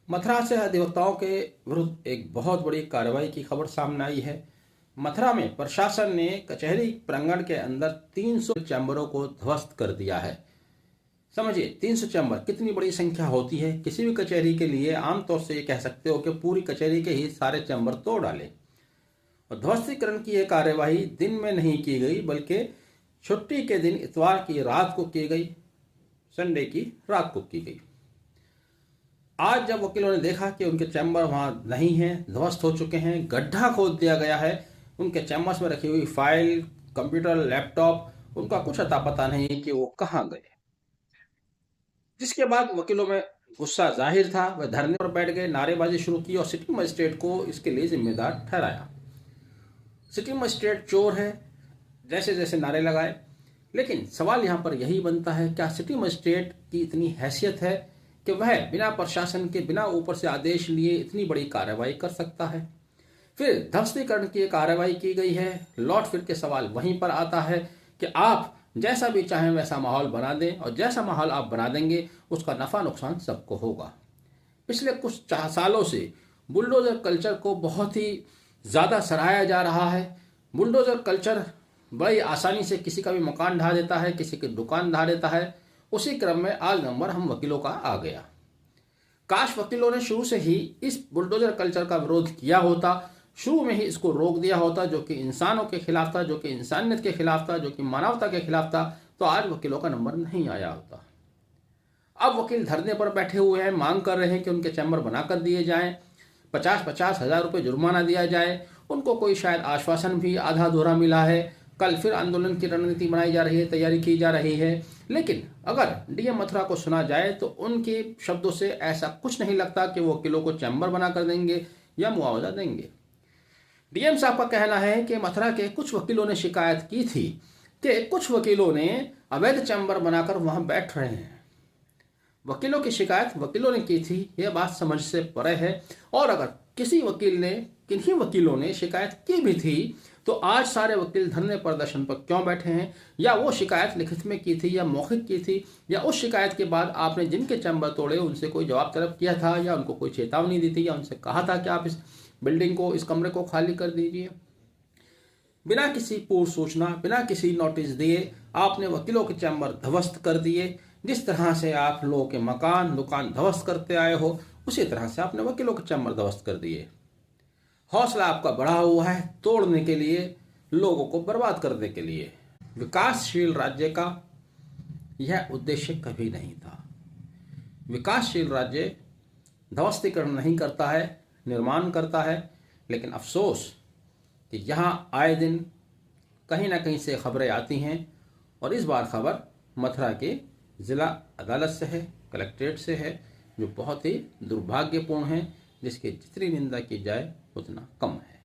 मथुरा से अधिवक्ताओं के विरुद्ध एक बहुत बड़ी कार्रवाई की खबर सामने आई है। मथुरा में प्रशासन ने कचहरी प्रांगण के अंदर 300 चैम्बरों को ध्वस्त कर दिया है। समझिए 300 चैम्बर कितनी बड़ी संख्या होती है। किसी भी कचहरी के लिए आमतौर से ये कह सकते हो कि पूरी कचहरी के ही सारे चैम्बर तोड़ डाले। और ध्वस्तीकरण की यह कार्यवाही दिन में नहीं की गई, बल्कि छुट्टी के दिन इतवार की रात को की गई, संडे की रात को की गई। आज जब वकीलों ने देखा कि उनके चैम्बर वहां नहीं हैं, ध्वस्त हो चुके हैं, गड्ढा खोद दिया गया है, उनके चैम्बर्स में रखी हुई फाइल, कंप्यूटर, लैपटॉप, उनका कुछ अता पता नहीं कि वो कहाँ गए। जिसके बाद वकीलों में गुस्सा जाहिर था, वह धरने पर बैठ गए, नारेबाजी शुरू की और सिटी मजिस्ट्रेट को इसके लिए जिम्मेदार ठहराया। सिटी मजिस्ट्रेट चोर है जैसे जैसे नारे लगाए। लेकिन सवाल यहाँ पर यही बनता है, क्या सिटी मजिस्ट्रेट की इतनी हैसियत है कि वह बिना प्रशासन के, बिना ऊपर से आदेश लिए इतनी बड़ी कार्रवाई कर सकता है। फिर ध्वस्तीकरण की कार्रवाई की गई है। लौट फिर के सवाल वहीं पर आता है कि आप जैसा भी चाहें वैसा माहौल बना दें, और जैसा माहौल आप बना देंगे उसका नफा नुकसान सबको होगा। पिछले कुछ सालों से बुलडोजर कल्चर को बहुत ही ज़्यादा सराहाया जा रहा है। बुलडोजर कल्चर बड़ी आसानी से किसी का भी मकान ढा देता है, किसी की दुकान ढा देता है। उसी क्रम में आज नंबर हम वकीलों का आ गया। काश वकीलों ने शुरू से ही इस बुलडोजर कल्चर का विरोध किया होता, शुरू में ही इसको रोक दिया होता, जो कि इंसानों के खिलाफ था, जो कि इंसानियत के खिलाफ था, जो कि मानवता के खिलाफ था, तो आज वकीलों का नंबर नहीं आया होता। अब वकील धरने पर बैठे हुए हैं, मांग कर रहे हैं कि उनके चैम्बर बनाकर दिए जाएं, 50-50 हज़ार रुपये जुर्माना दिया जाए। उनको कोई शायद आश्वासन भी आधा अधूरा मिला है। कल फिर आंदोलन की रणनीति बनाई जा रही है, तैयारी की जा रही है। लेकिन अगर डीएम मथुरा को सुना जाए तो उनके शब्दों से ऐसा कुछ नहीं लगता कि वो वकीलों को चैम्बर बनाकर देंगे या मुआवजा देंगे। डीएम साहब का कहना है कि मथुरा के कुछ वकीलों ने शिकायत की थी कि कुछ वकीलों ने अवैध चैम्बर बनाकर वहां बैठ रहे हैं। वकीलों की शिकायत वकीलों ने की थी, यह बात समझ से परे है। और अगर किसी वकील ने, किन्हीं वकीलों ने शिकायत की भी थी, तो आज सारे वकील धरने प्रदर्शन पर क्यों बैठे हैं? या वो शिकायत लिखित में की थी या मौखिक की थी, या उस शिकायत के बाद आपने जिनके चैम्बर तोड़े उनसे कोई जवाब तलब किया था, या उनको कोई चेतावनी दी थी, या उनसे कहा था कि आप इस बिल्डिंग को, इस कमरे को खाली कर दीजिए? बिना किसी पूर्व सूचना, बिना किसी नोटिस दिए आपने वकीलों के चैम्बर ध्वस्त कर दिए। जिस तरह से आप लोगों के मकान, दुकान ध्वस्त करते आए हो, उसी तरह से आपने वकीलों के चैम्बर ध्वस्त कर दिए। हौसला आपका बढ़ा हुआ है तोड़ने के लिए, लोगों को बर्बाद करने के लिए। विकासशील राज्य का यह उद्देश्य कभी नहीं था। विकासशील राज्य ध्वस्तीकरण नहीं करता है, निर्माण करता है। लेकिन अफसोस कि यहाँ आए दिन कहीं ना कहीं से खबरें आती हैं, और इस बार खबर मथुरा के ज़िला अदालत से है, कलेक्ट्रेट से है, जो बहुत ही दुर्भाग्यपूर्ण है, जिसकी जितनी निंदा की जाए उतना कम है।